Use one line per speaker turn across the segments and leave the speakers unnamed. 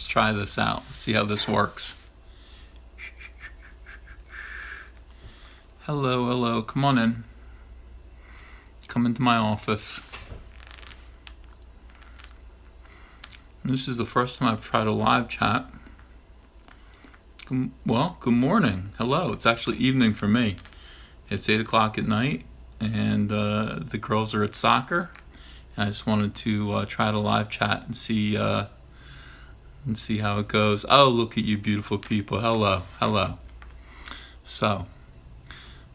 Let's try this out. See how this works. Hello, hello. Come on in. Come into my office. This is the first time I've tried a live chat. Well, good morning. Hello. It's actually evening for me. It's 8 o'clock at night, and the girls are at soccer. And I just wanted to try the live chat and see how it goes. Oh, look at you beautiful people. Hello, hello. So,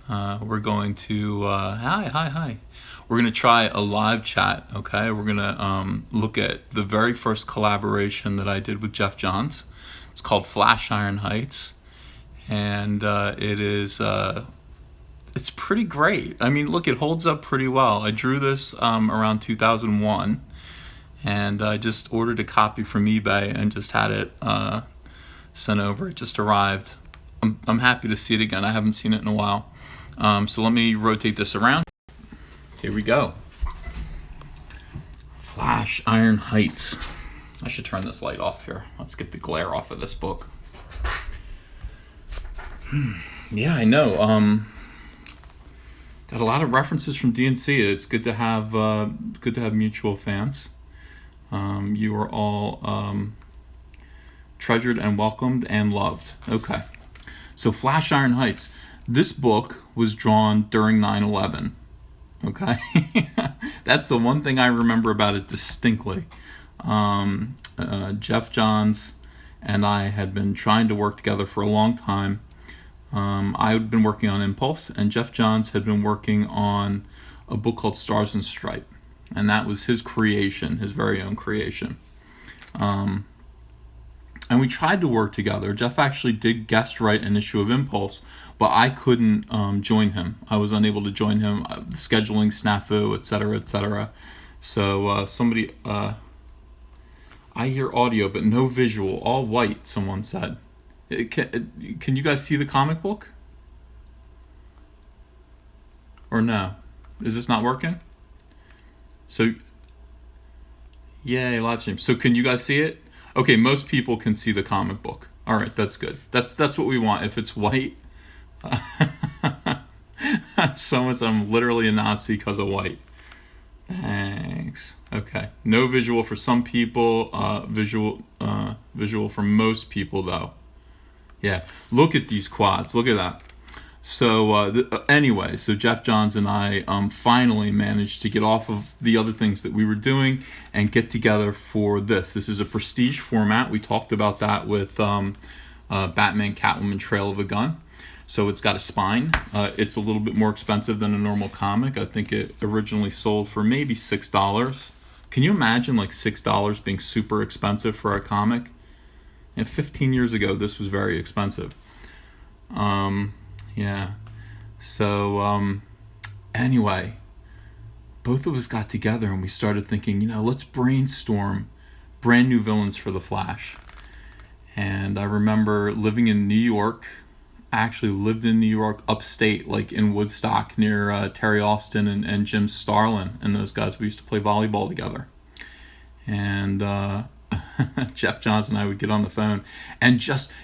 we're going to, hi. We're going to try a live chat, okay? We're going to look at the very first collaboration that I did with Geoff Johns. It's called Flash Iron Heights, and it's pretty great. I mean, look, it holds up pretty well. I drew this around 2001, and I just ordered a copy from eBay and just had it sent over. It just arrived. I'm happy to see it again. I haven't seen it in a while. So let me rotate this around. Here we go. Flash Iron Heights. I should turn this light off here. Let's get the glare off of this book. Yeah, I know. Got a lot of references from DNC. It's good to have mutual fans. You are all treasured and welcomed and loved. Okay. So Flash Iron Heights. This book was drawn during 9/11. Okay. That's the one thing I remember about it distinctly. Geoff Johns and I had been trying to work together for a long time. I had been working on Impulse, and Geoff Johns had been working on a book called Stars and Stripe, and that was his creation, his very own creation. And we tried to work together. Geoff actually did guest write an issue of Impulse, but I couldn't join him. I was unable to join him. Scheduling snafu, etc., etc. So somebody, I hear audio but no visual, all white. Someone said. Can you guys see the comic book? Or no? Is this not working? So, yay, live stream. So can you guys see it? Okay, most people can see the comic book. All right, that's good. That's what we want. If it's white, someone said I'm literally a Nazi because of white. Thanks. Okay, no visual for some people. Visual for most people though. Yeah, look at these quads. Look at that. So anyway, so Geoff Johns and I finally managed to get off of the other things that we were doing and get together for this. This is a prestige format. We talked about that with Batman, Catwoman, Trail of a Gun. So it's got a spine. It's a little bit more expensive than a normal comic. I think it originally sold for maybe $6. Can you imagine like $6 being super expensive for a comic? And 15 years ago, this was very expensive. Yeah. So, anyway, both of us got together and we started thinking, let's brainstorm brand new villains for the Flash. And I remember living in New York. I actually lived in New York upstate, like in Woodstock near Terry Austin and Jim Starlin and those guys. We used to play volleyball together. And Geoff Johns and I would get on the phone and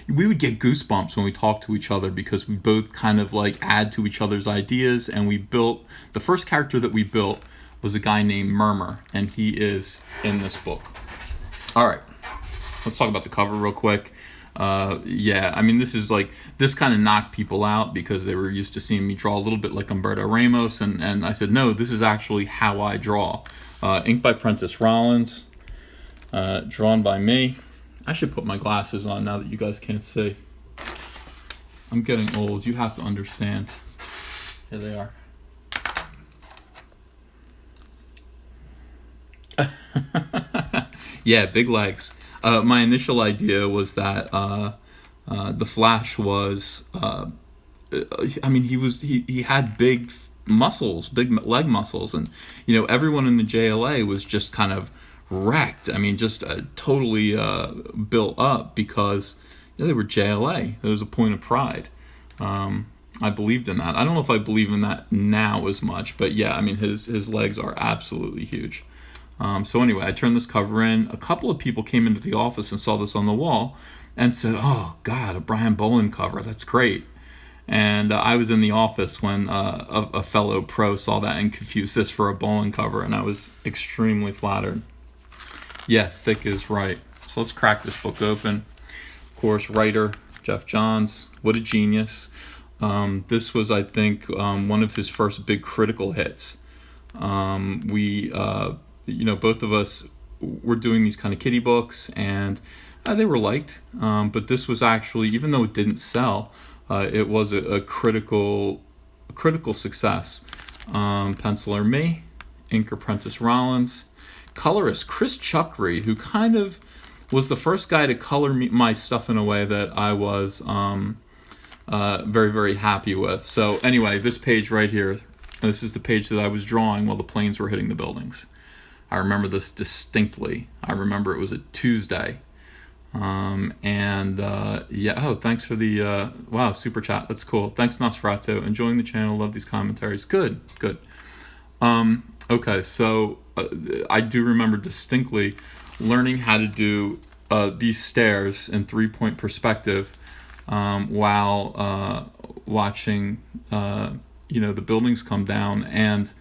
we would get goosebumps when we talked to each other because we both kind of like add to each other's ideas. And the first character that we built was a guy named Murmur, and he is in this book. All right, let's talk about the cover real quick. Yeah, I mean, this kind of knocked people out because they were used to seeing me draw a little bit like Humberto Ramos, and I said, no, this is actually how I draw. Inked by Prentice Rollins. Drawn by me. I should put my glasses on now that you guys can't see. I'm getting old. You have to understand. Here they are. Yeah, big legs. My initial idea was that the Flash was. He had big muscles, big leg muscles, and everyone in the JLA was just kind of wrecked. I mean, just totally built up because they were JLA. There was a point of pride. I believed in that. I don't know if I believe in that now as much, but yeah, I mean, his legs are absolutely huge. So anyway, I turned this cover in. A couple of people came into the office and saw this on the wall and said, "Oh God, a Brian Boland cover. That's great." And I was in the office when a fellow pro saw that and confused this for a Boland cover, and I was extremely flattered. Yeah, thick is right. So let's crack this book open. Of course, writer Geoff Johns. What a genius. This was, I think, one of his first big critical hits. Both of us were doing these kind of kiddie books, and they were liked. But this was actually, even though it didn't sell, it was a critical success. Penciler me, inker Prentice Rollins, colorist Chris Chuckry, who kind of was the first guy to color my stuff in a way that I was very, very happy with. So anyway, this page right here, this is the page that I was drawing while the planes were hitting the buildings. I remember this distinctly. I remember it was a Tuesday. Thanks for the super chat. That's cool. Thanks, Nosferatu. Enjoying the channel. Love these commentaries. Good. Okay, so I do remember distinctly learning how to do these stairs in 3-point perspective while watching the buildings come down, and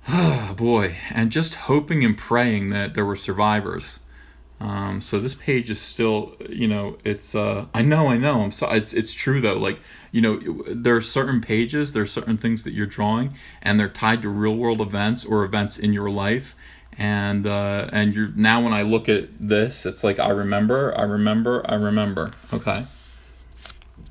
and just hoping and praying that there were survivors. So this page is still, it's, I know, I'm sorry, it's true though, like, there are certain pages, there are certain things that you're drawing, and they're tied to real world events or events in your life, and you're, now when I look at this, it's like, I remember, okay.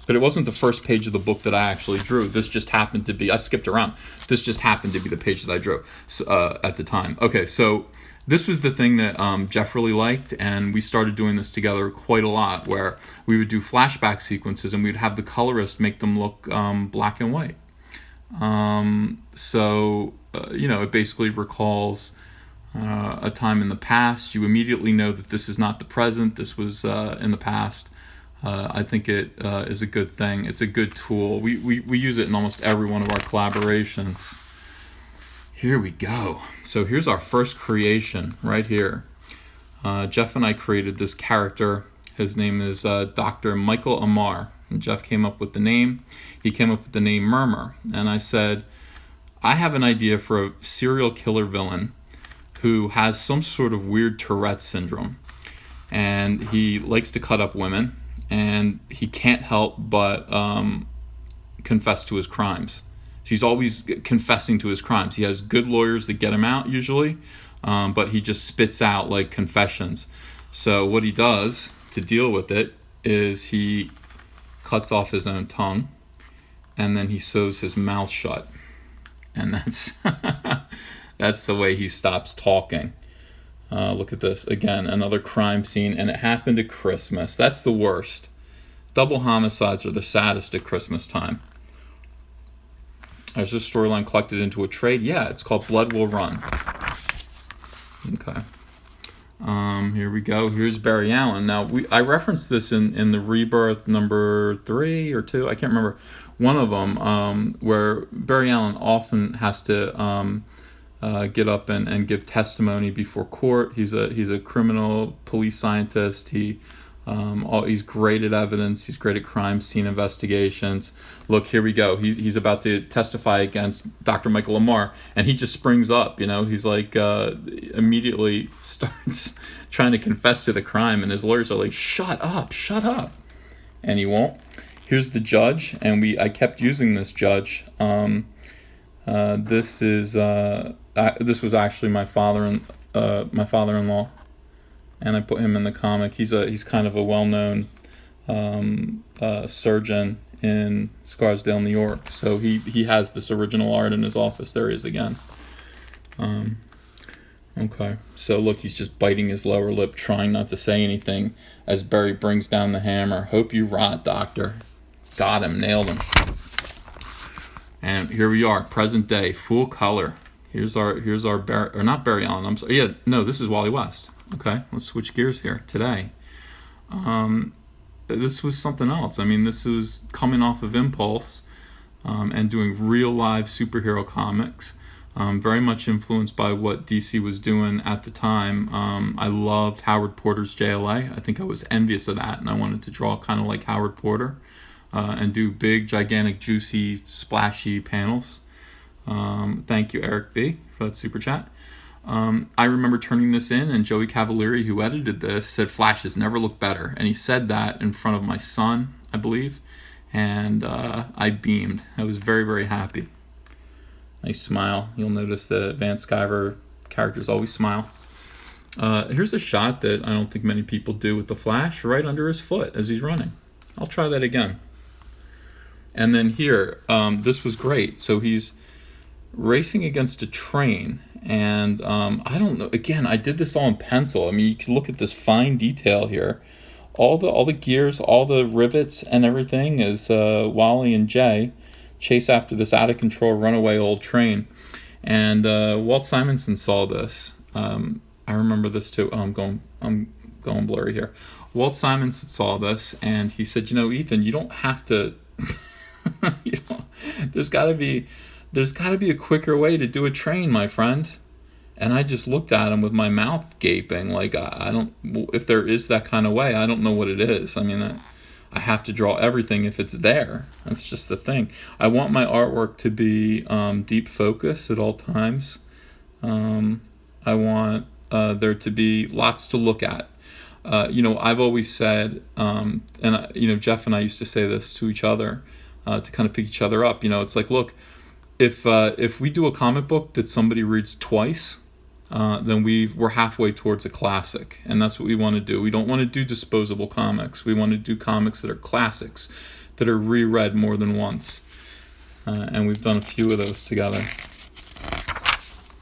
But it wasn't the first page of the book that I actually drew. This just happened to be, I skipped around, this just happened to be the page that I drew at the time. Okay, so this was the thing that Geoff really liked, and we started doing this together quite a lot, where we would do flashback sequences and we'd have the colorist make them look black and white. It basically recalls a time in the past. You immediately know that this is not the present, this was in the past. I think it is a good thing. It's a good tool. We use it in almost every one of our collaborations. Here we go. So here's our first creation right here. Geoff and I created this character. His name is Dr. Michael Amar. And Geoff came up with the name. He came up with the name Murmur. And I said, I have an idea for a serial killer villain who has some sort of weird Tourette's syndrome. And he likes to cut up women. And he can't help but confess to his crimes. He's always confessing to his crimes. He has good lawyers that get him out usually, but he just spits out like confessions. So what he does to deal with it is he cuts off his own tongue, and then he sews his mouth shut. And that's that's the way he stops talking. Look at this. Again, another crime scene, and it happened at Christmas. That's the worst. Double homicides are the saddest at Christmas time. There's this storyline collected into a trade. Yeah, it's called Blood Will Run. Okay. Here we go. Here's Barry Allen. Now, I referenced this in the Rebirth number 3 or 2. I can't remember. One of them, where Barry Allen often has to get up and give testimony before court. He's a criminal police scientist. He's great at evidence. He's great at crime scene investigations. Look, here we go. He's about to testify against Dr. Michael Amar, and he just springs up. He's like immediately starts trying to confess to the crime, and his lawyers are like, "Shut up, and he won't. Here's the judge, and I kept using this judge. This was actually my father-in-law. And I put him in the comic. He's kind of a well-known surgeon in Scarsdale, New York. So he has this original art in his office. There he is again. Okay. So look, he's just biting his lower lip, trying not to say anything as Barry brings down the hammer. Hope you rot, doctor. Got him. Nailed him. And here we are, present day, full color. Here's our Barry, or not Barry Allen. I'm sorry. Yeah, no, this is Wally West. Okay, let's switch gears here. Today, this was something else. I mean, this was coming off of Impulse and doing real live superhero comics. Very much influenced by what DC was doing at the time. I loved Howard Porter's JLA. I think I was envious of that, and I wanted to draw kind of like Howard Porter and do big, gigantic, juicy, splashy panels. Thank you, Eric B, for that super chat. I remember turning this in, and Joey Cavalieri, who edited this, said flashes never look better, and he said that in front of my son, I believe, and I beamed. I was very, very happy. Nice smile. You'll notice the Vance Sciver characters always smile. Here's a shot that I don't think many people do with the Flash, right under his foot as he's running. I'll try that again. And then here, this was great. So he's racing against a train, and I don't know. Again, I did this all in pencil. I mean, you can look at this fine detail here. All the gears, all the rivets, and everything is Wally and Jay chase after this out of control runaway old train. And Walt Simonson saw this. I remember this too. I'm going blurry here. Walt Simonson saw this, and he said, Ethan, you don't have to. There's got to be a quicker way to do a train, my friend. And I just looked at him with my mouth gaping, like I don't. If there is that kind of way, I don't know what it is. I mean, I have to draw everything if it's there. That's just the thing. I want my artwork to be deep focus at all times. I want there to be lots to look at. I've always said, and Geoff and I used to say this to each other to kind of pick each other up. It's like, look, if we do a comic book that somebody reads twice, then we're halfway towards a classic, and that's what we want to do. We don't want to do disposable comics. We want to do comics that are classics, that are reread more than once, and we've done a few of those together.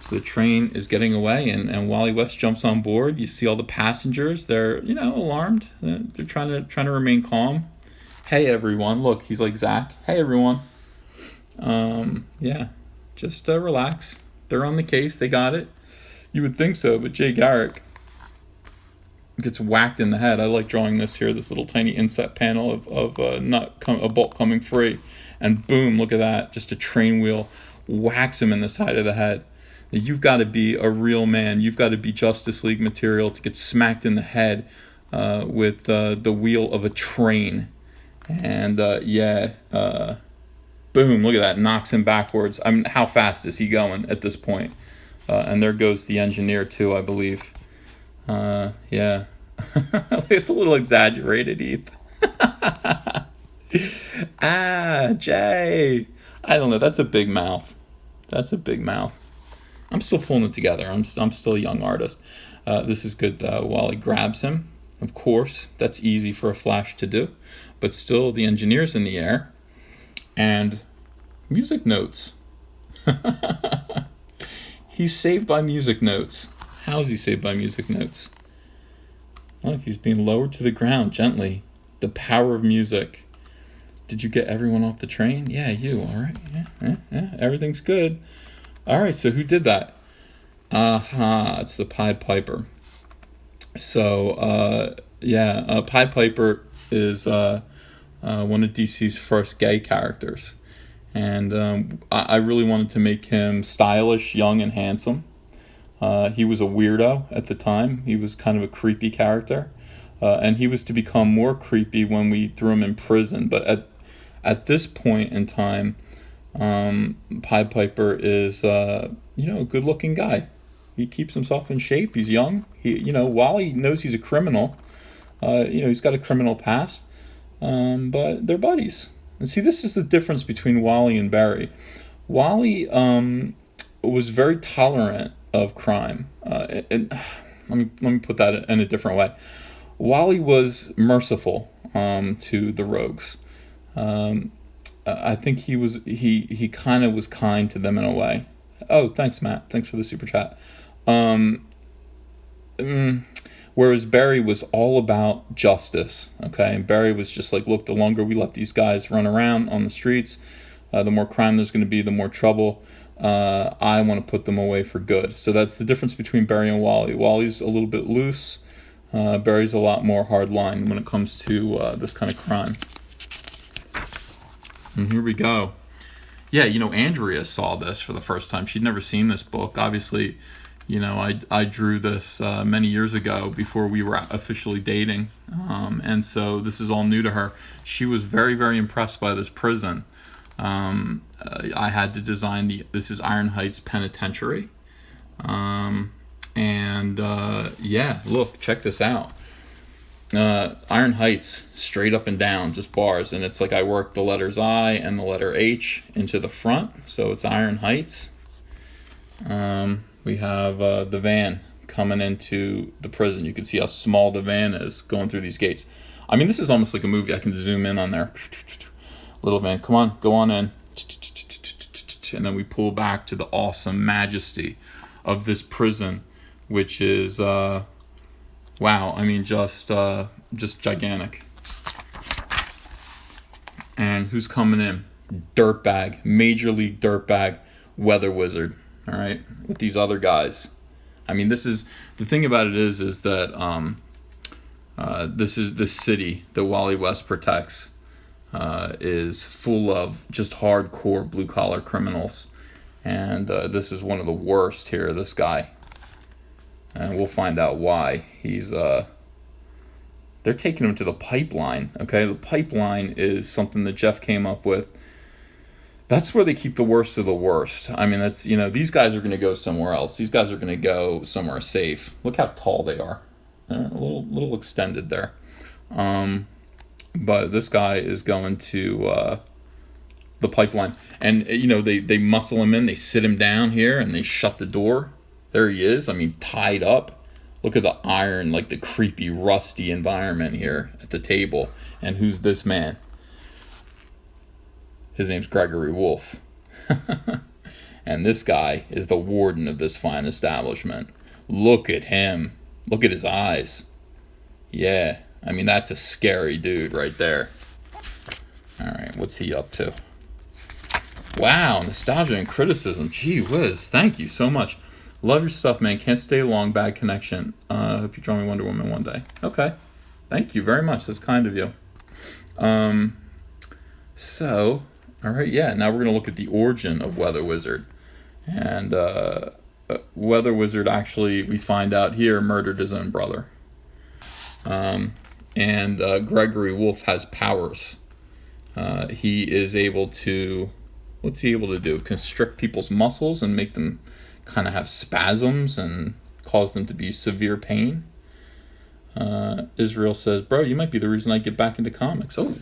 So the train is getting away, and Wally West jumps on board. You see all the passengers. They're alarmed. They're trying to remain calm. Hey everyone, look, he's like Zach. Hey everyone. Yeah, just relax. They're on the case. They got it. You would think so, but Jay Garrick gets whacked in the head. I like drawing this here, this little tiny inset panel of a bolt coming free, and boom, look at that, just a train wheel whacks him in the side of the head. Now, you've got to be a real man. You've got to be Justice League material to get smacked in the head with the wheel of a train. And boom, look at that, knocks him backwards. I mean, how fast is he going at this point? And there goes the engineer too, I believe. Yeah. It's a little exaggerated, Heath. Jay. I don't know, that's a big mouth. I'm still pulling it together. I'm still a young artist. This is good while he grabs him. Of course, that's easy for a Flash to do. But still, the engineer's in the air. And music notes. He's saved by music notes. How is he saved by music notes? Look, he's being lowered to the ground gently. The power of music. Did you get everyone off the train? Yeah, you. All right. Yeah. Everything's good. All right, so who did that? It's the PiedPiper. So, PiedPiper is one of DC's first gay characters. And I really wanted to make him stylish, young, and handsome. He was a weirdo at the time. He was kind of a creepy character. And he was to become more creepy when we threw him in prison. But at this point in time, PiedPiper is, a good-looking guy. He keeps himself in shape. He's young. Wally knows he's a criminal. He's got a criminal past. But they're buddies. And see, this is the difference between Wally and Barry. Wally was very tolerant of crime. And let me put that in a different way. Wally was merciful to the rogues. I think he kind of was kind to them in a way. Oh, thanks, Matt. Thanks for the super chat. Whereas Barry was all about justice, okay? And Barry was just like, look, the longer we let these guys run around on the streets, the more crime there's going to be, the more trouble. I want to put them away for good. So that's the difference between Barry and Wally. Wally's a little bit loose. Barry's a lot more hardline when it comes to this kind of crime. And here we go. Yeah, Andrea saw this for the first time. She'd never seen this book. Obviously, I drew this many years ago before we were officially dating, and so this is all new to her. She was very, very impressed by this prison. I had to design this is Iron Heights Penitentiary, and yeah, look, check this out. Iron Heights, straight up and down, just bars, and it's like I worked the letters I and the letter H into the front, so it's Iron Heights. We have the van coming into the prison. You can see how small the van is going through these gates. I mean, this is almost like a movie. I can zoom in on there. Little van, come on, go on in. And then we pull back to the awesome majesty of this prison, which is wow. I mean, just gigantic. And who's coming in? Dirtbag, major league dirtbag, weather wizard. All right, with these other guys. I mean, this is the thing about it is that this is the city that Wally West protects is full of just hardcore blue collar criminals, and this is one of the worst here. This guy, and we'll find out why he's. They're taking him to the pipeline. Okay, the pipeline is something that Geoff came up with. That's where they keep the worst of the worst. I mean, that's, these guys are going to go somewhere else. These guys are going to go somewhere safe. Look how tall they are. They're a little extended there. But this guy is going to the pipeline. And, they muscle him in. They sit him down here and they shut the door. There he is. I mean, tied up. Look at the iron, like the creepy, rusty environment here at the table. And who's this man? His name's Gregory Wolf. And this guy is the warden of this fine establishment. Look at him. Look at his eyes. Yeah, I mean, that's a scary dude right there. All right, what's he up to? Wow, nostalgia and criticism. Gee whiz, thank you so much. Love your stuff, man. Can't stay long. Bad connection. Hope you draw me Wonder Woman one day. Okay, thank you very much. That's kind of you. So... all right, yeah, now we're going to look at the origin of Weather Wizard. And Weather Wizard, actually, we find out here, murdered his own brother. And Gregory Wolf has powers. He is able to, what's he able to do? Constrict people's muscles and make them kind of have spasms and cause them to be severe pain. Israel says, bro, you might be the reason I get back into comics. Oh,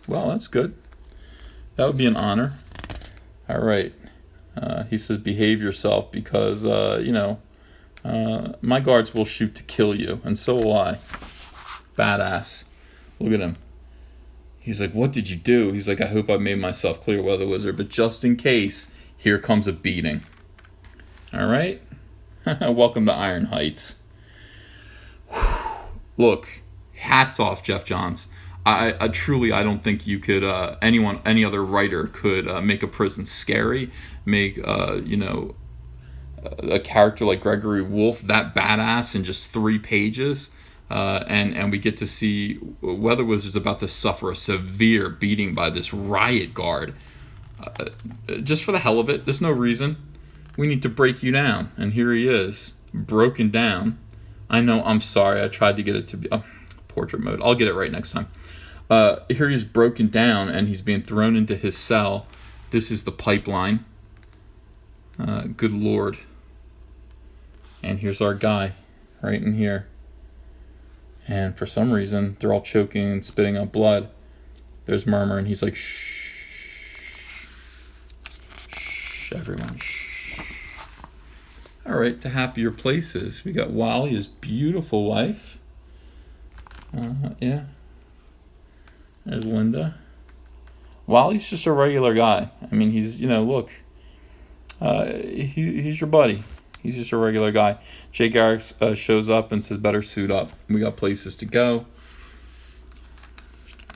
well, that's good. That would be an honor. All right. He says, behave yourself because, my guards will shoot to kill you, and so will I. Badass. Look at him. He's like, what did you do? He's like, I hope I made myself clear, Weather Wizard, but just in case, here comes a beating. All right? Welcome to Iron Heights. Look, hats off, Geoff Johns. I truly, I don't think you could, any other writer could make a prison scary, make, a character like Gregory Wolf that badass in just 3 pages, and we get to see Weather Wizard's about to suffer a severe beating by this riot guard, just for the hell of it. There's no reason. We need to break you down, and here he is, broken down. I know, I'm sorry, I tried to get it to be portrait mode. I'll get it right next time. Here he is broken down and he's being thrown into his cell. This is the pipeline. Good Lord. And here's our guy right in here. And for some reason, they're all choking and spitting out blood. There's Murmur and he's like, shh. Shh, everyone, shh. All right, to happier places. We got Wally, his beautiful wife. Yeah. There's Linda. Wally's just a regular guy. I mean, he's, look. He's your buddy. He's just a regular guy. Jay Garrick shows up and says, better suit up. We got places to go.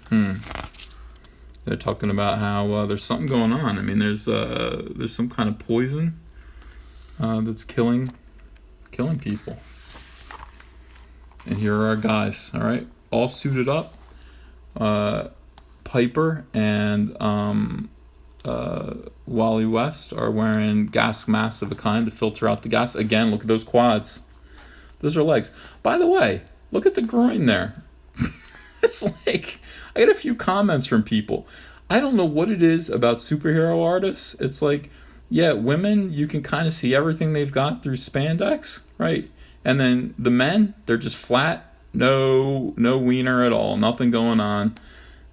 They're talking about how there's something going on. I mean, there's some kind of poison that's killing people. And here are our guys, all right? All suited up. Piper and Wally West are wearing gas masks of a kind to filter out the gas. Again, look at those quads. Those are legs. By the way, look at the groin there. It's like, I get a few comments from people. I don't know what it is about superhero artists. It's like, yeah, women, you can kind of see everything they've got through spandex, right? And then the men, they're just flat, no wiener at all, nothing going on.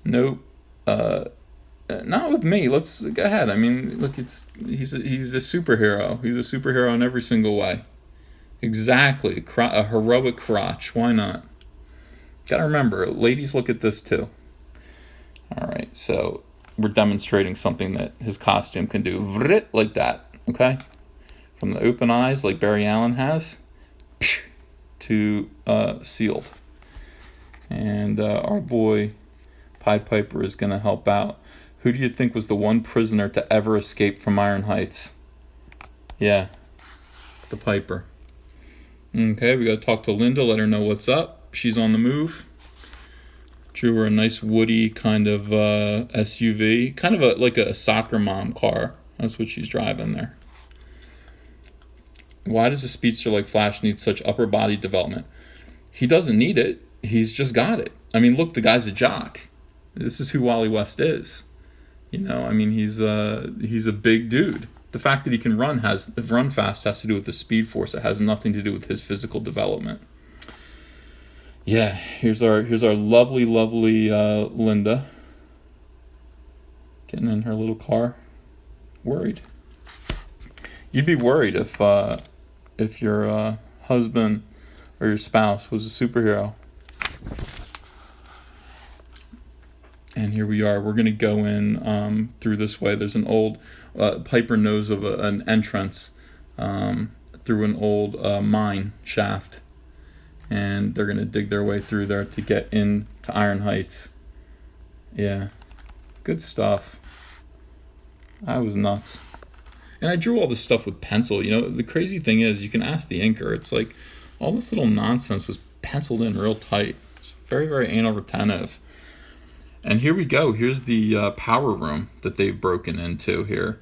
Nope. Not with me. Let's go ahead. I mean, look, he's a superhero. He's a superhero in every single way. Exactly. A heroic crotch. Why not? Gotta remember, ladies look at this too. All right, so we're demonstrating something that his costume can do. Like that, okay? From the open eyes, like Barry Allen has, to sealed. And our boy PiedPiper is going to help out. Who do you think was the one prisoner to ever escape from Iron Heights? Yeah, the Piper. Okay, we got to talk to Linda, let her know what's up. She's on the move. Drew her a nice woody kind of SUV, kind of like a soccer mom car. That's what she's driving there. Why does a speedster like Flash need such upper body development? He doesn't need it. He's just got it. I mean, look, the guy's a jock. This is who Wally West is. You know, I mean, he's a big dude. The fact that he can run fast has to do with the speed force. It has nothing to do with his physical development. Yeah, here's our lovely Linda getting in her little car. Worried. You'd be worried if your husband or your spouse was a superhero. And here we are. We're going to go in through this way. There's an old... Piper knows of an entrance through an old mine shaft. And they're going to dig their way through there to get into Iron Heights. Yeah. Good stuff. I was nuts. And I drew all this stuff with pencil. You know, the crazy thing is, you can ask the inker. It's like all this little nonsense was penciled in real tight. It's very, very anal retentive. And here we go. Here's the power room that they've broken into here.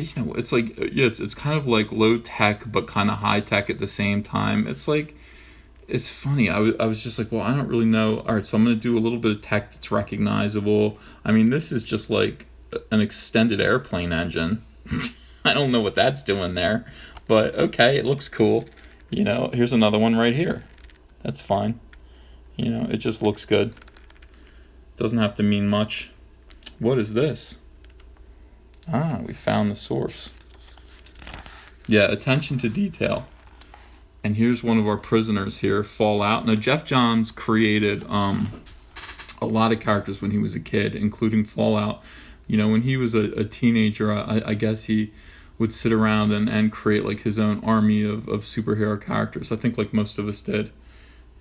You know, it's like, yeah, it's kind of like low tech, but kind of high tech at the same time. It's like, it's funny. I was just like, well, I don't really know. All right, so I'm going to do a little bit of tech that's recognizable. I mean, this is just like an extended airplane engine. I don't know what that's doing there, but okay, it looks cool. You know, here's another one right here. That's fine. You know, it just looks good. Doesn't have to mean much. What is this? Ah, we found the source. Yeah, attention to detail. And here's one of our prisoners here, Fallout. Now, Geoff Johns created a lot of characters when he was a kid, including Fallout. You know, when he was a teenager, I guess he would sit around and create like his own army of superhero characters. I think like most of us did.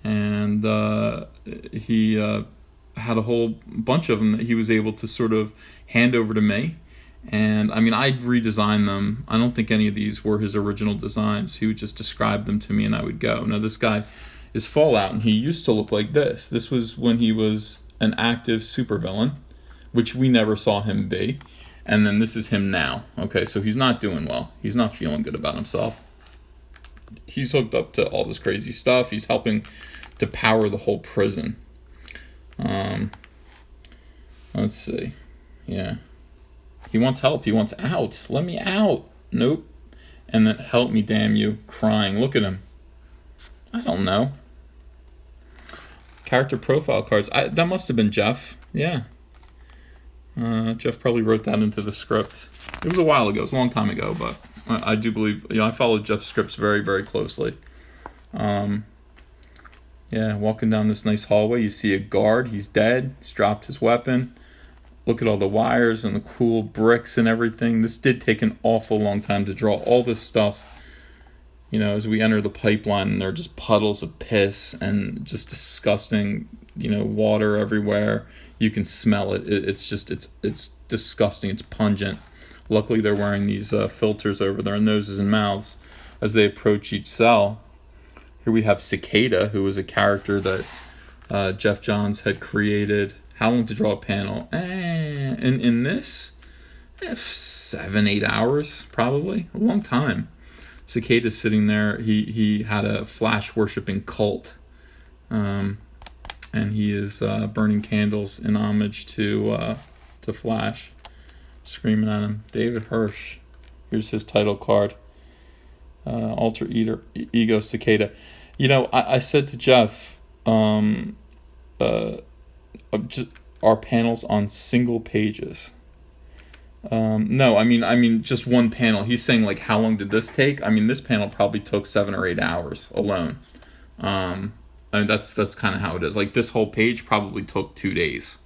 And he had a whole bunch of them that he was able to sort of hand over to me. And I mean, I'd redesign them. I don't think any of these were his original designs. He would just describe them to me and I would go. Now, this guy is Fallout, and he used to look like this. This was when he was an active supervillain, which we never saw him be. And then this is him now. Okay, so he's not doing well. He's not feeling good about himself. He's hooked up to all this crazy stuff. He's helping to power the whole prison. Let's see. Yeah. He wants help. He wants out. Let me out. Nope. And then, help me, damn you. Crying. Look at him. I don't know. Character profile cards. That must have been Geoff. Yeah. Geoff probably wrote that into the script. It was a while ago. It was a long time ago, but I do believe, you know, I followed Geoff's scripts very, very closely. Yeah, walking down this nice hallway, you see a guard. He's dead. He's dropped his weapon. Look at all the wires and the cool bricks and everything. This did take an awful long time to draw all this stuff. You know, as we enter the pipeline, and there are just puddles of piss and just disgusting, you know, water everywhere. You can smell it. It's disgusting. It's pungent. Luckily, they're wearing these filters over their noses and mouths as they approach each cell. Here we have Cicada, who was a character that Geoff Johns had created, How long to draw a panel? In this, 7-8 hours probably, a long time. Cicada's sitting there. He had a Flash worshipping cult, and he is burning candles in homage to Flash, screaming at him. David Hirsch. Here's his title card. Alter Ego Cicada. You know, I said to Geoff, just our panels on single pages. No, I mean just one panel. He's saying like, how long did this take? I mean, this panel probably took 7 or 8 hours alone. I mean, that's kind of how it is. Like, this whole page probably took 2 days,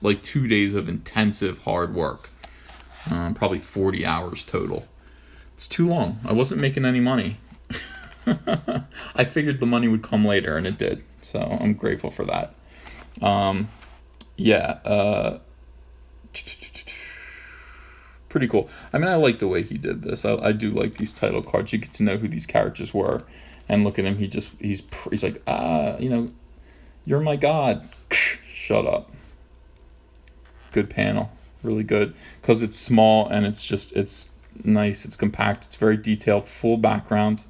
like 2 days of intensive hard work. Probably 40 hours total. It's too long. I wasn't making any money. I figured the money would come later, and it did. So I'm grateful for that. Pretty cool. I mean, I like the way he did this. I do like these title cards. You get to know who these characters were, and look at him. He's like, you're my god. Shut up. Good panel, really good, because it's small and it's nice. It's compact. It's very detailed. Full background.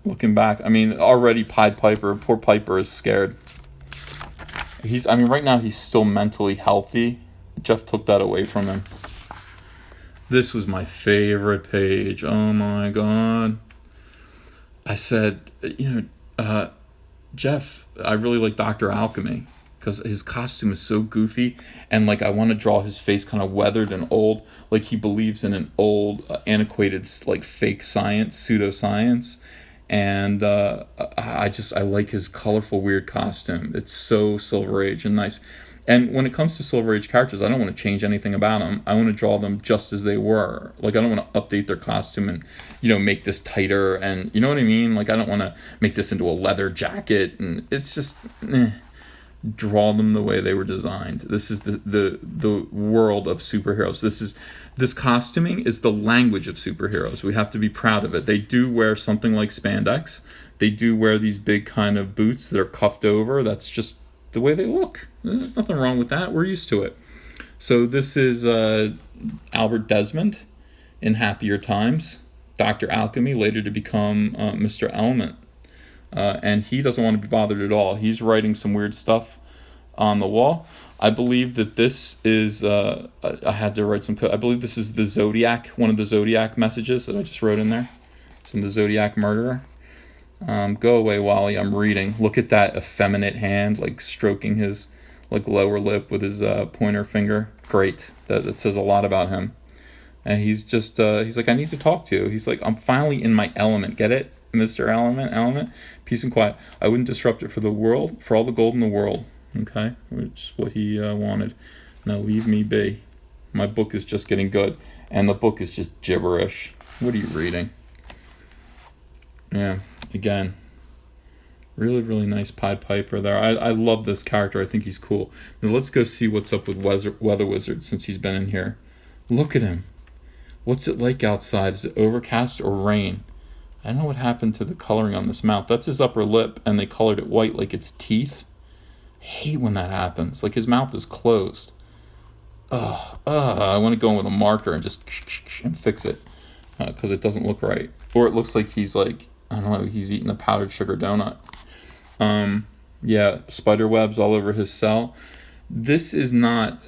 Looking back, I mean, already PiedPiper. Poor Piper is scared. Right now he's still mentally healthy. Geoff took that away from him. This was my favorite page. Oh my god. I said, Geoff, I really like Dr. Alchemy, because his costume is so goofy, and like, I want to draw his face kind of weathered and old, like he believes in an old, antiquated, like fake science, pseudoscience. And I like his colorful, weird costume. It's so Silver Age and nice. And when it comes to Silver Age characters, I don't want to change anything about them. I want to draw them just as they were. Like, I don't want to update their costume and, make this tighter, and you know what I mean? Like, I don't want to make this into a leather jacket, and it's just, draw them the way they were designed. This is the world of superheroes. This costuming is the language of superheroes. We have to be proud of it. They do wear something like spandex. They do wear these big kind of boots that are cuffed over. That's just the way they look. There's nothing wrong with that. We're used to it. So this is Albert Desmond in Happier Times. Dr. Alchemy, later to become Mr. Element. And he doesn't want to be bothered at all. He's writing some weird stuff on the wall. I believe that this is, I had to write some code. I believe this is the Zodiac, one of the Zodiac messages that I just wrote in there. It's in the Zodiac Murderer. Go away, Wally, I'm reading. Look at that effeminate hand, like stroking his like lower lip with his pointer finger. Great. That says a lot about him. And he's just, he's like, I need to talk to you. He's like, I'm finally in my element. Get it? Mr. Element, peace and quiet. I wouldn't disrupt it for the world, for all the gold in the world. Okay, which is what he wanted. Now leave me be. My book is just getting good, and the book is just gibberish. What are you reading? Yeah, again, really, really nice PiedPiper there. I love this character. I think he's cool. Now let's go see what's up with Weather Wizard since he's been in here. Look at him. What's it like outside? Is it overcast or rain? I don't know what happened to the coloring on this mouth. That's his upper lip, and they colored it white like it's teeth. I hate when that happens. Like, his mouth is closed. I want to go in with a marker and just and fix it, because it doesn't look right. Or it looks like he's like, I don't know, he's eating a powdered sugar donut. Spider webs all over his cell. This is not,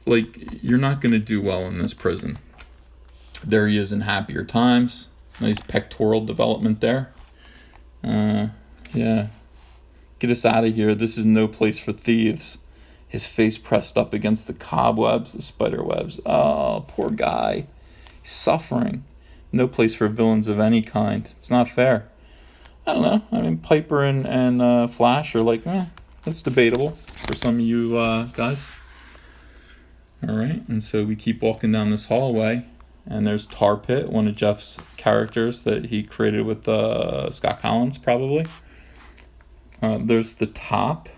you're not going to do well in this prison. There he is in Happier Times. Nice pectoral development there. Get us out of here. This is no place for thieves. His face pressed up against the cobwebs, the spider webs. Oh, poor guy. He's suffering. No place for villains of any kind. It's not fair. I don't know. I mean, Piper and Flash are like, that's debatable for some of you guys. All right, and so we keep walking down this hallway. And there's Tar Pit, one of Geoff's characters that he created with Scott Collins, probably. There's the top.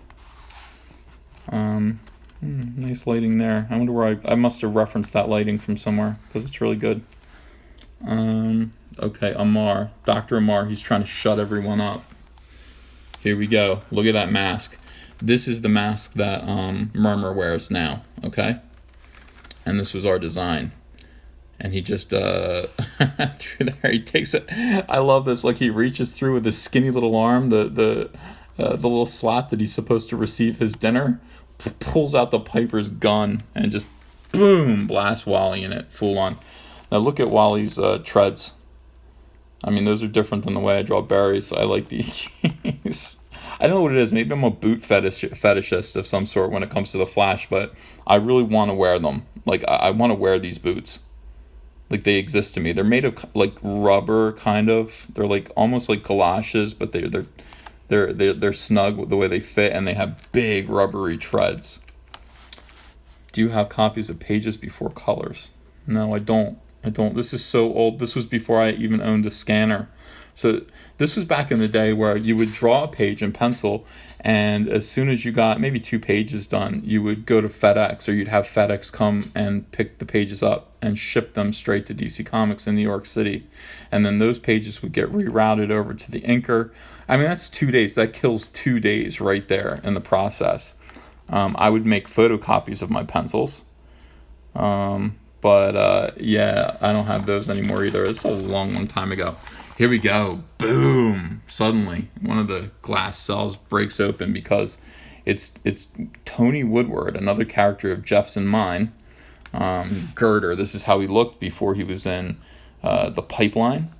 Nice lighting there. I wonder where I must have referenced that lighting from somewhere, because it's really good. Okay, Amar. Dr. Amar, he's trying to shut everyone up. Here we go. Look at that mask. This is the mask that Murmur wears now, okay? And this was our design. And he just through there, he takes it. I love this. Like, he reaches through with his skinny little arm, the little slot that he's supposed to receive his dinner, pulls out the Piper's gun and just boom, blasts Wally in it full on. Now look at Wally's treads. I mean, those are different than the way I draw berries. I like these. I don't know what it is. Maybe I'm a boot fetishist of some sort when it comes to the Flash, but I really want to wear them. Like, I want to wear these boots. Like, they exist to me. They're made of like rubber, kind of. They're like almost like galoshes, but they're snug with the way they fit, and they have big rubbery treads. Do you have copies of Pages Before Colors? No, I don't. This is so old. This was before I even owned a scanner. So this was back in the day where you would draw a page in pencil, and as soon as you got maybe 2 pages done, you would go to FedEx, or you'd have FedEx come and pick the pages up and ship them straight to DC Comics in New York City. And then those pages would get rerouted over to the inker. I mean, that's 2 days. That kills 2 days right there in the process. I would make photocopies of my pencils. But yeah, I don't have those anymore either. It's a long time ago. Here we go. Boom. Suddenly, one of the glass cells breaks open because it's Tony Woodward, another character of Geoff's and mine. Girder. This is how he looked before he was in the Pipeline.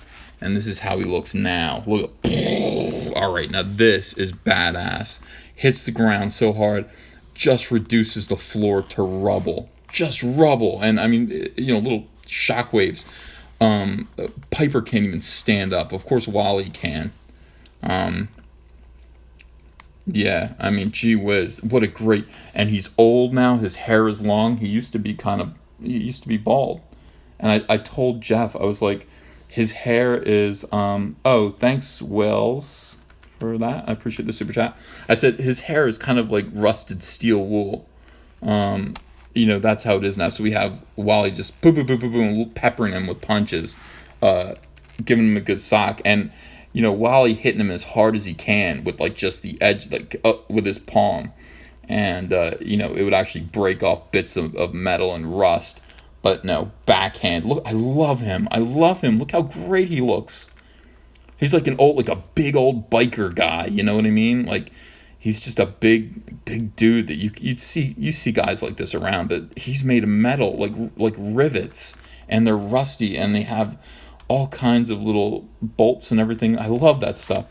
And this is how he looks now. Look at, all right, now this is badass. Hits the ground so hard, just reduces the floor to rubble. Just rubble. And I mean, little shockwaves. Piper can't even stand up. Of course, Wally can. Yeah, I mean, gee whiz, what a great. And he's old now. His hair is long. He used to be bald. And I told Geoff, I was like, his hair is. Oh, thanks, Wells, for that. I appreciate the super chat. I said his hair is kind of like rusted steel wool. That's how it is now. So we have Wally just boom, boom, boom, boom, boom, peppering him with punches, giving him a good sock, and Wally hitting him as hard as he can with like just the edge, like with his palm, and it would actually break off bits of metal and rust. But no, backhand. Look, I love him. Look how great he looks. He's like a big old biker guy. You know what I mean? Like, he's just a big dude that you see guys like this around, but he's made of metal, like rivets, and they're rusty, and they have all kinds of little bolts and everything. I love that stuff.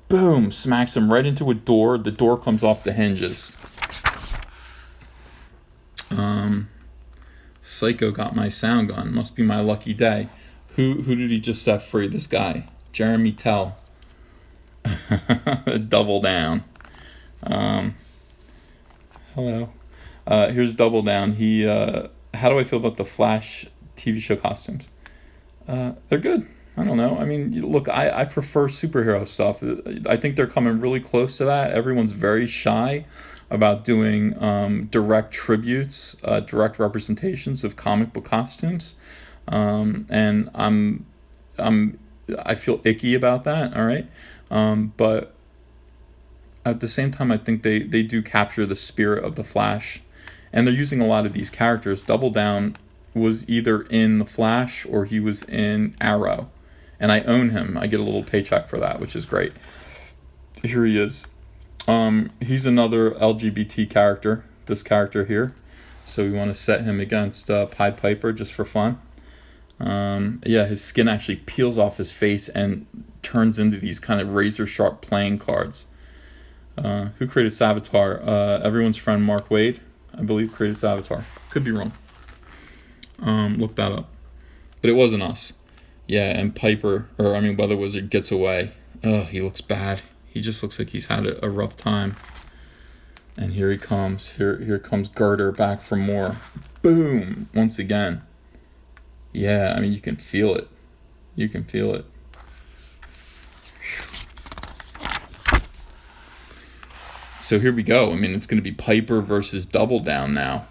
Boom, smacks him right into a door. The door comes off the hinges. Psycho got my sound gun. Must be my lucky day. Who did he just set free? This guy, Jeremy Tell. DoubleDown. Hello. Here's DoubleDown. He how do I feel about the Flash TV show costumes? They're good. I don't know. I mean, look, I prefer superhero stuff. I think they're coming really close to that. Everyone's very shy about doing direct tributes, direct representations of comic book costumes, and I feel icky about that. All right, but at the same time, I think they do capture the spirit of the Flash, and they're using a lot of these characters. DoubleDown was either in the Flash or he was in Arrow, and I own him. I get a little paycheck for that, which is great. Here he is. He's another LGBT character, this character here. So we want to set him against PiedPiper just for fun. Yeah, his skin actually peels off his face and turns into these kind of razor sharp playing cards. Who created Savitar? Everyone's friend Mark Waid, I believe, created Savitar. Could be wrong. Look that up. But it wasn't us. Yeah, and Weather Wizard gets away. Oh, he looks bad. He just looks like he's had a rough time. And here he comes. Here comes Girder back for more. Boom! Once again. Yeah, I mean, you can feel it. You can feel it. So here we go. I mean, it's going to be Piper versus DoubleDown now.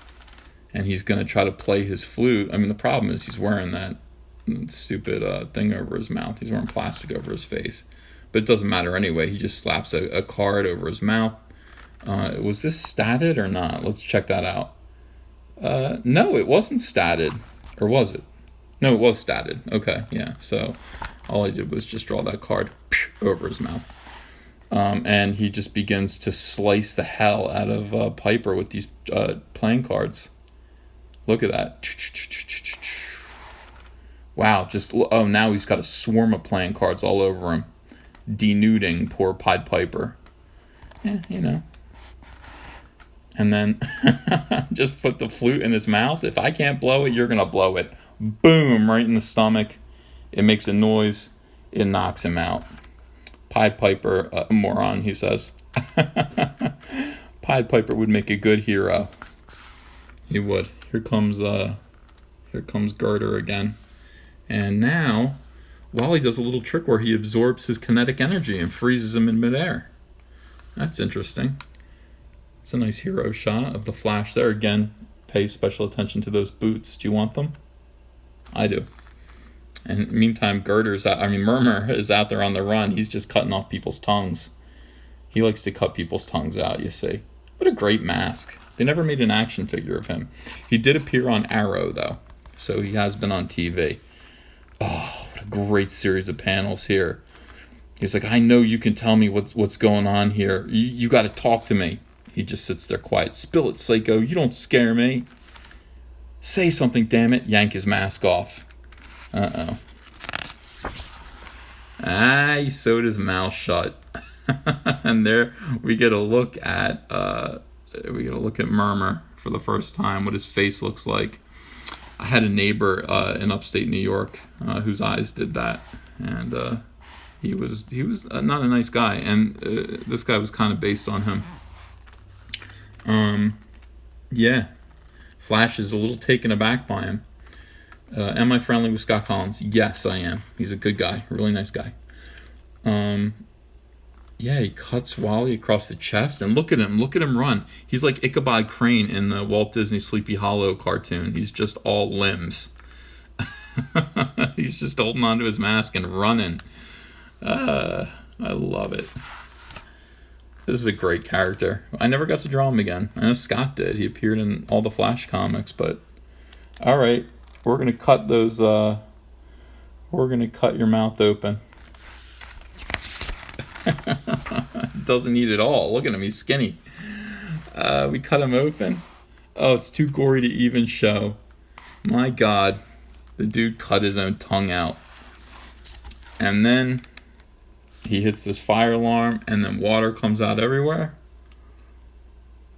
And he's going to try to play his flute. I mean, the problem is he's wearing that stupid thing over his mouth. He's wearing plastic over his face. But it doesn't matter anyway. He just slaps a card over his mouth. Was this statted or not? Let's check that out. No, it wasn't statted. Or was it? No, it was statted. Okay, yeah. So all I did was just draw that card over his mouth. And he just begins to slice the hell out of Piper with these playing cards. Look at that. Wow, now he's got a swarm of playing cards all over him. Denuding poor PiedPiper. Yeah, you know. And then just put the flute in his mouth. If I can't blow it, you're going to blow it. Boom, right in the stomach. It makes a noise. It knocks him out. PiedPiper, a moron, he says. PiedPiper would make a good hero. He would. Here comes Garter again. And now, Wally does a little trick where he absorbs his kinetic energy and freezes him in midair. That's interesting. It's a nice hero shot of the Flash there. Again, pay special attention to those boots. Do you want them? I do. And meantime, Murmur is out there on the run. He's just cutting off people's tongues. He likes to cut people's tongues out, you see. What a great mask. They never made an action figure of him. He did appear on Arrow, though. So he has been on TV. Oh, what a great series of panels here. He's like, I know you can tell me what's going on here. You got to talk to me. He just sits there quiet. Spill it, Psycho. You don't scare me. Say something, damn it. Yank his mask off. Uh-oh. He sewed his mouth shut. And there we get a look at Murmur for the first time, what his face looks like. I had a neighbor in upstate New York whose eyes did that, and he was not a nice guy, and this guy was kind of based on him. Yeah, Flash is a little taken aback by him. Am I friendly with Scott Collins? Yes, I am. He's a good guy, really nice guy. Yeah, he cuts Wally across the chest, and look at him run. He's like Ichabod Crane in the Walt Disney Sleepy Hollow cartoon. He's just all limbs. He's just holding onto his mask and running. I love it. This is a great character. I never got to draw him again. I know Scott did. He appeared in all the Flash comics, but all right, we're gonna cut those. We're gonna cut your mouth open. Doesn't eat at all. Look at him, he's skinny. We cut him open. Oh, it's too gory to even show. My God, the dude cut his own tongue out. And then he hits this fire alarm, and then water comes out everywhere.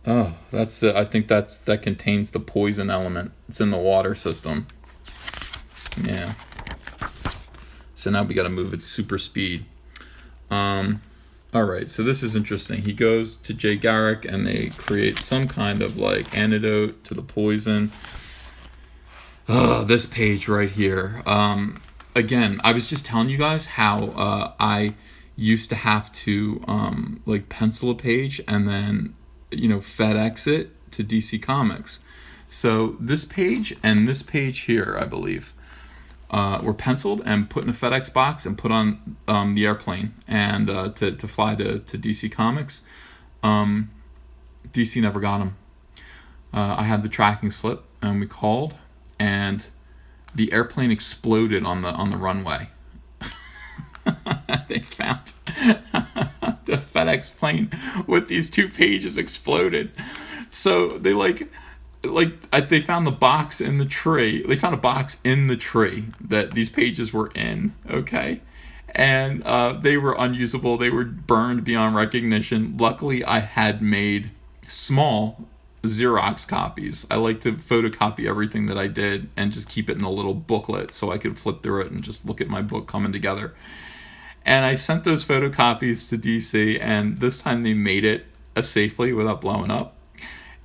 Oh, I think that contains the poison element. It's in the water system. Yeah. So now we got to move at super speed. All right, so this is interesting. He goes to Jay Garrick, and they create some kind of like antidote to the poison. Oh, this page right here. Again, I was just telling you guys how I used to have to like pencil a page and then FedEx it to DC Comics. So this page and this page here, I believe, were penciled and put in a FedEx box and put on the airplane and to fly to DC Comics. DC never got them. I had the tracking slip, and we called, and the airplane exploded on the runway. They found the FedEx plane with these 2 pages exploded. So they they found the box in the tree. They found a box in the tree that these pages were in, okay? And they were unusable. They were burned beyond recognition. Luckily, I had made small Xerox copies. I like to photocopy everything that I did and just keep it in a little booklet so I could flip through it and just look at my book coming together. And I sent those photocopies to DC, and this time they made it safely without blowing up.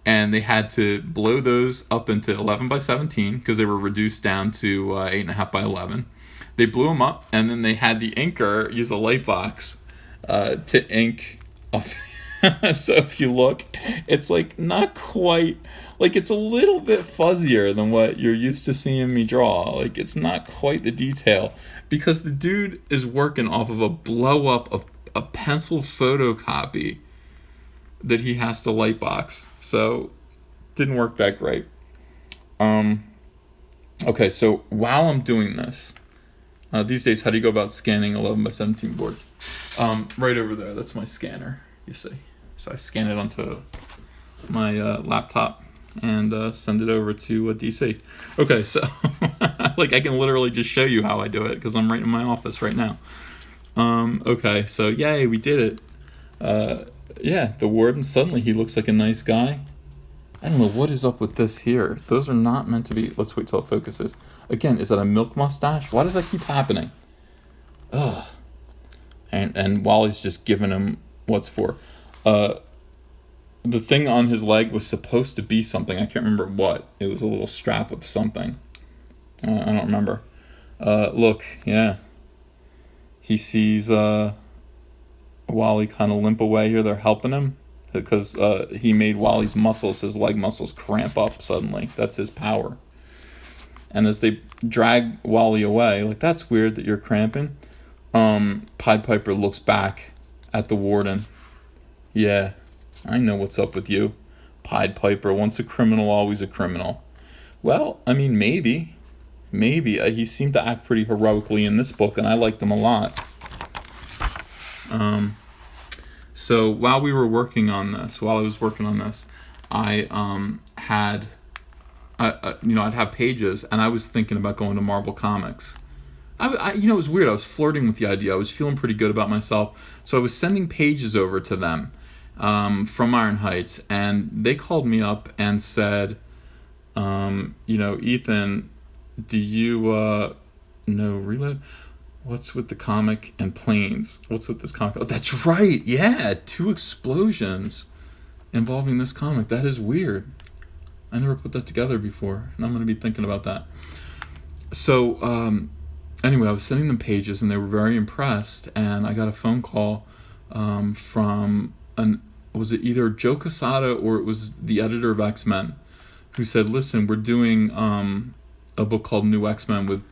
And they had to blow those up into 11 by 17 because they were reduced down to 8.5 by 11. They blew them up, and then they had the inker use a light box to ink off. So if you look, it's like not quite like it's a little bit fuzzier than what you're used to seeing me draw. Like it's not quite the detail because the dude is working off of a blow up of a pencil photocopy that he has to lightbox. So didn't work that great. Okay, so while I'm doing this, these days, how do you go about scanning 11 by 17 boards? Right over there, that's my scanner, you see. So I scan it onto my laptop and send it over to DC. Okay, so like I can literally just show you how I do it because I'm right in my office right now. Okay, so yay, we did it. Yeah, the warden, suddenly he looks like a nice guy. I don't know what is up with this here. Those are not meant to be. Let's wait till it focuses. Again, is that a milk mustache? Why does that keep happening? Ugh. And Wally's just giving him what's for. The thing on his leg was supposed to be something. I can't remember what. It was a little strap of something. I don't remember. Look, yeah. He sees Wally kind of limp away here. They're helping him because he made Wally's muscles, his leg muscles, cramp up suddenly. That's his power. And as they drag Wally away, like, that's weird that you're cramping. PiedPiper looks back at the warden. Yeah, I know what's up with you. PiedPiper, once a criminal, always a criminal. Well, I mean, maybe. He seemed to act pretty heroically in this book, and I liked him a lot. So while I was working on this, I I'd have pages, and I was thinking about going to Marvel Comics. It was weird. I was flirting with the idea. I was feeling pretty good about myself, so I was sending pages over to them from Iron Heights, and they called me up and said, Ethan, do you know Reload? What's with the comic and planes? What's with this comic? Oh, that's right. Yeah, 2 explosions involving this comic. That is weird. I never put that together before, and I'm going to be thinking about that. So, anyway, I was sending them pages, and they were very impressed, and I got a phone call from was it either Joe Quesada or it was the editor of X-Men, who said, listen, we're doing a book called New X-Men with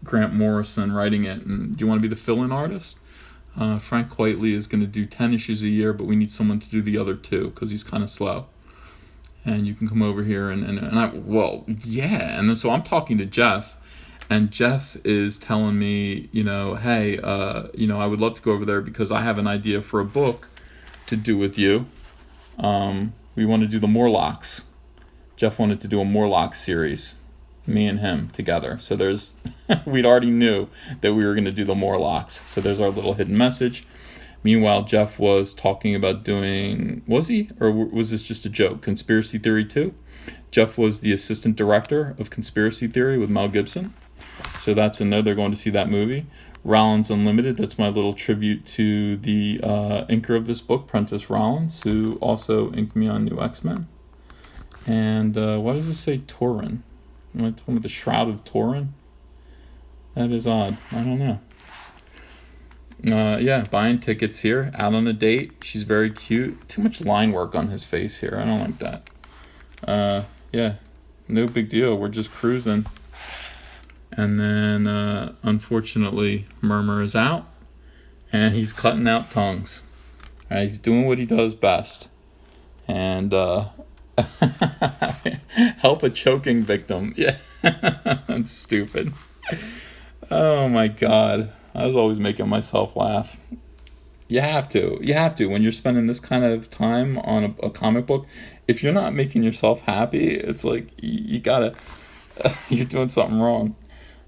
Grant Morrison writing it, and do you want to be the fill-in artist? Frank Whiteley is going to do 10 issues a year, but we need someone to do the other 2 because he's kind of slow. And you can come over here and I, well, yeah. And then so I'm talking to Geoff, and Geoff is telling me, hey, I would love to go over there because I have an idea for a book to do with you. We want to do the Morlocks. Geoff wanted to do a Morlock series, me and him together. So there's, we'd already knew that we were going to do the Morlocks. So there's our little hidden message. Meanwhile, Geoff was talking about doing, was he? Or was this just a joke? Conspiracy Theory 2? Geoff was the assistant director of Conspiracy Theory with Mel Gibson. So that's in there. They're going to see that movie. Rollins Unlimited, that's my little tribute to the inker of this book, Prentice Rollins, who also inked me on New X-Men. And why does it say Torin? Am I talking about the Shroud of Torin? That is odd. I don't know. Buying tickets here. Out on a date. She's very cute. Too much line work on his face here. I don't like that. No big deal. We're just cruising. And then, unfortunately, Murmur is out. And he's cutting out tongues. He's doing what he does best. And, help a choking victim. Yeah. That's stupid. Oh my God. I was always making myself laugh. You have to. When you're spending this kind of time on a comic book, if you're not making yourself happy, it's like you gotta, you're doing something wrong.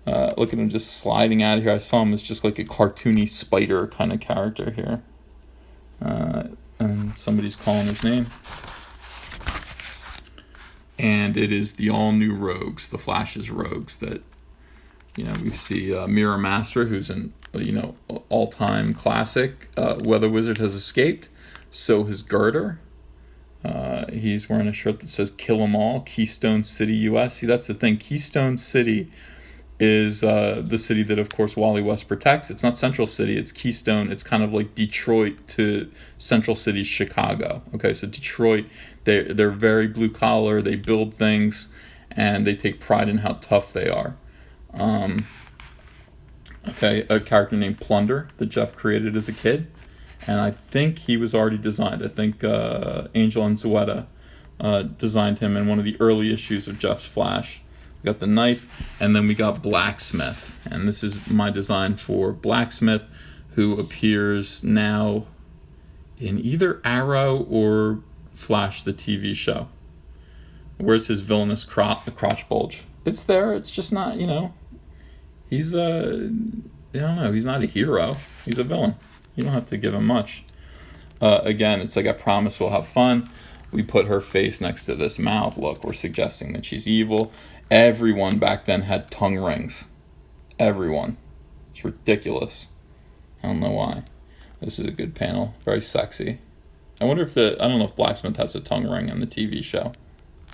Look at him just sliding out of here. I saw him as just like a cartoony spider kind of character here. And somebody's calling his name. And it is the all-new Rogues, the Flash's Rogues, that, we see Mirror Master, who's an, all-time classic. Weather Wizard has escaped. So has Girder. He's wearing a shirt that says Kill 'em All, Keystone City, U.S. See, that's the thing. Keystone City is the city that, of course, Wally West protects. It's not Central City, it's Keystone. It's kind of like Detroit to Central City, Chicago. Okay, so Detroit, they're very blue collar, they build things, and they take pride in how tough they are. Okay, a character named Plunder that Geoff created as a kid, and I think he was already designed. I think Angel Unzueta designed him in one of the early issues of Geoff's Flash. We got the knife, and then we got Blacksmith, and this is my design for Blacksmith, who appears now in either Arrow or Flash, the TV show. Where's his villainous crotch bulge? It's there, it's just not, he's I don't know, he's not a hero, he's a villain. You don't have to give him much. Again, it's like, I promise we'll have fun. We put her face next to this mouth. Look, we're suggesting that she's evil. Everyone back then had tongue rings. Everyone. It's ridiculous. I don't know why. This is a good panel. Very sexy. I wonder if I don't know if Blacksmith has a tongue ring in the TV show.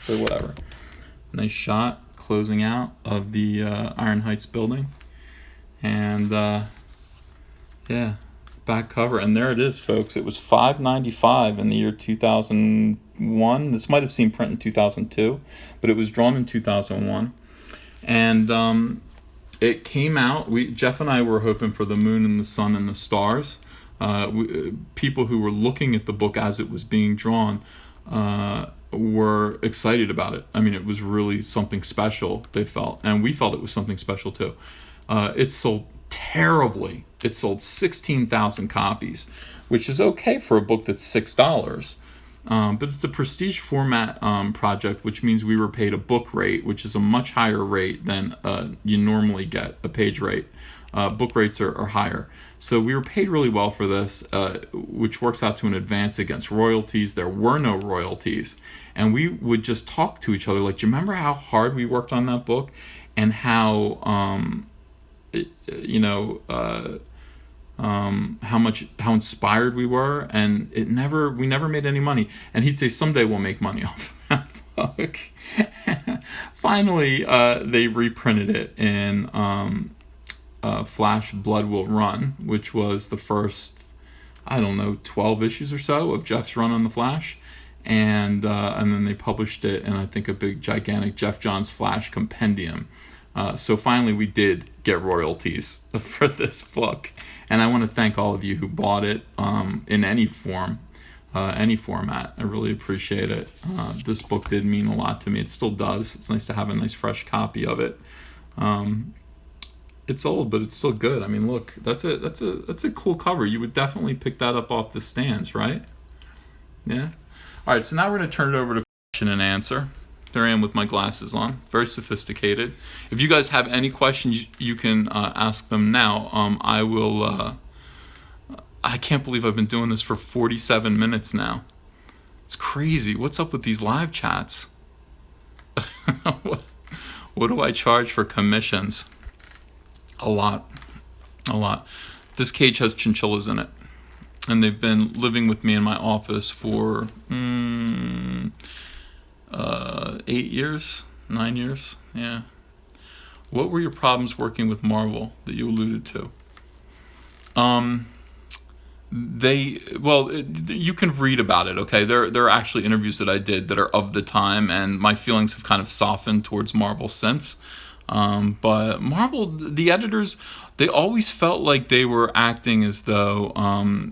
But whatever. Nice shot closing out of the Iron Heights building. And yeah, back cover. And there it is, folks. It was $5.95 in the year 2001. This might have seen print in 2002, but it was drawn in 2001. And it came out. Geoff and I were hoping for the moon and the sun and the stars. People who were looking at the book as it was being drawn were excited about it. I mean, it was really something special, they felt. And we felt it was something special, too. It sold terribly. It sold 16,000 copies, which is okay for a book that's $6. But it's a prestige format project, which means we were paid a book rate, which is a much higher rate than you normally get, a page rate. Book rates are higher. So we were paid really well for this, which works out to an advance against royalties. There were no royalties. And we would just talk to each other like, do you remember how hard we worked on that book? And how, how inspired we were, and we never made any money. And he'd say, someday we'll make money off of that book. Finally, they reprinted it in Flash Blood Will Run, which was the first, 12 issues or so of Geoff's run on the Flash. And then they published it in, I think, a big, gigantic Geoff Johns Flash compendium. So finally we did get royalties for this book. And I want to thank all of you who bought it in any form, any format. I really appreciate it. This book did mean a lot to me. It still does. It's nice to have a nice fresh copy of it. It's old, but it's still good. I mean, look, that's a cool cover. You would definitely pick that up off the stands, right? Yeah. All right, so now we're going to turn it over to question and answer. There I am with my glasses on. Very sophisticated. If you guys have any questions, you can ask them now. I will... I can't believe I've been doing this for 47 minutes now. It's crazy. What's up with these live chats? What do I charge for commissions? A lot. This cage has chinchillas in it. And they've been living with me in my office for 8 years, 9 years. Yeah. What were your problems working with Marvel that you alluded to? You can read about it. Okay, there are actually interviews that I did that are of the time, and my feelings have kind of softened towards Marvel since. But Marvel, the editors, they always felt like they were acting as though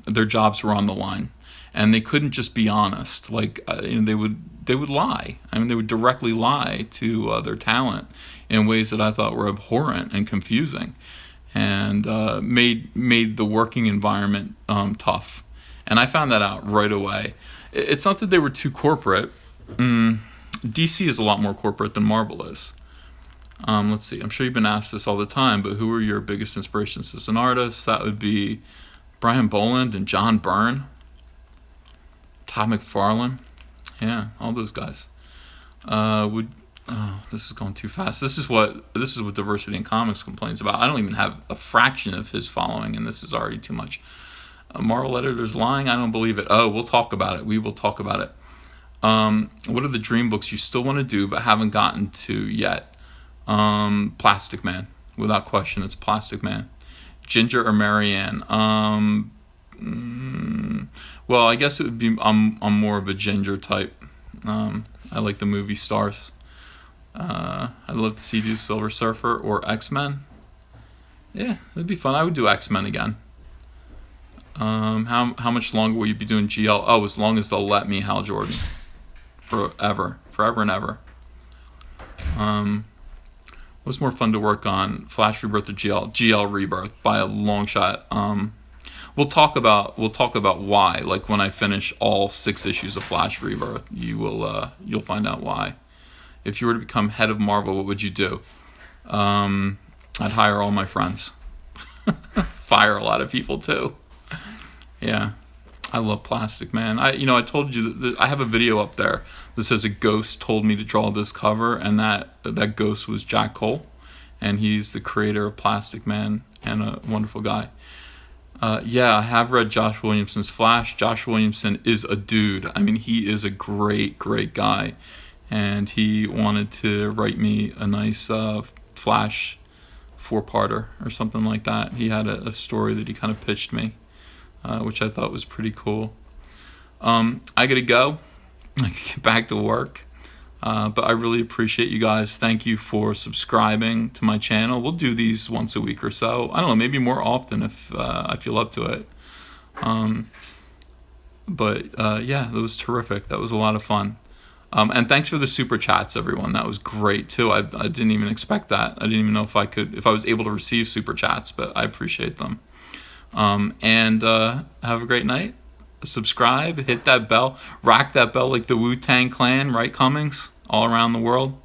their jobs were on the line, and they couldn't just be honest. Like they would lie. I mean, they would directly lie to their talent in ways that I thought were abhorrent and confusing, and made the working environment tough. And I found that out right away. It's not that they were too corporate. DC is a lot more corporate than Marvel is. Let's see. I'm sure you've been asked this all the time, but who are your biggest inspirations as an artist? That would be Brian Boland and John Byrne, Todd McFarlane. Yeah, all those guys. This is going too fast. This is what Diversity in Comics complains about. I don't even have a fraction of his following, and this is already too much. Marvel editors lying? I don't believe it. Oh, we'll talk about it. We will talk about it. What are the dream books you still want to do but haven't gotten to yet? Plastic Man. without question, it's Plastic Man. Ginger or Marianne? Well, I guess it would be. I'm more of a Ginger type. I like the movie stars. I'd love to see you do Silver Surfer or X-Men. Yeah, it'd be fun. I would do X-Men again. How much longer will you be doing GL? Oh, as long as they'll let me, Hal Jordan. Forever and ever. What's more fun to work on, Flash Rebirth or GL? GL Rebirth by a long shot. We'll talk about why. Like when I finish all 6 issues of Flash Rebirth, you'll find out why. If you were to become head of Marvel, what would you do? I'd hire all my friends. Fire a lot of people too. Yeah, I love Plastic Man. I told you that I have a video up there that says a ghost told me to draw this cover, and that ghost was Jack Cole, and he's the creator of Plastic Man and a wonderful guy. Yeah, I have read Josh Williamson's Flash. Josh Williamson is a dude. I mean, he is a great, great guy, and he wanted to write me a nice Flash 4-parter or something like that. He had a story that he kind of pitched me, which I thought was pretty cool. I gotta go. I can get back to work. But I really appreciate you guys. Thank you for subscribing to my channel. We'll do these once a week or so. I don't know, maybe more often if I feel up to it. Yeah, that was terrific. That was a lot of fun. And thanks for the super chats, everyone. That was great too. I didn't even expect that. I didn't even know if I was able to receive super chats, but I appreciate them. And have a great night. Subscribe, hit that bell, rock that bell like the Wu-Tang Clan, right, Cummings? All around the world?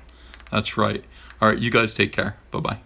That's right. All right, you guys take care. Bye-bye.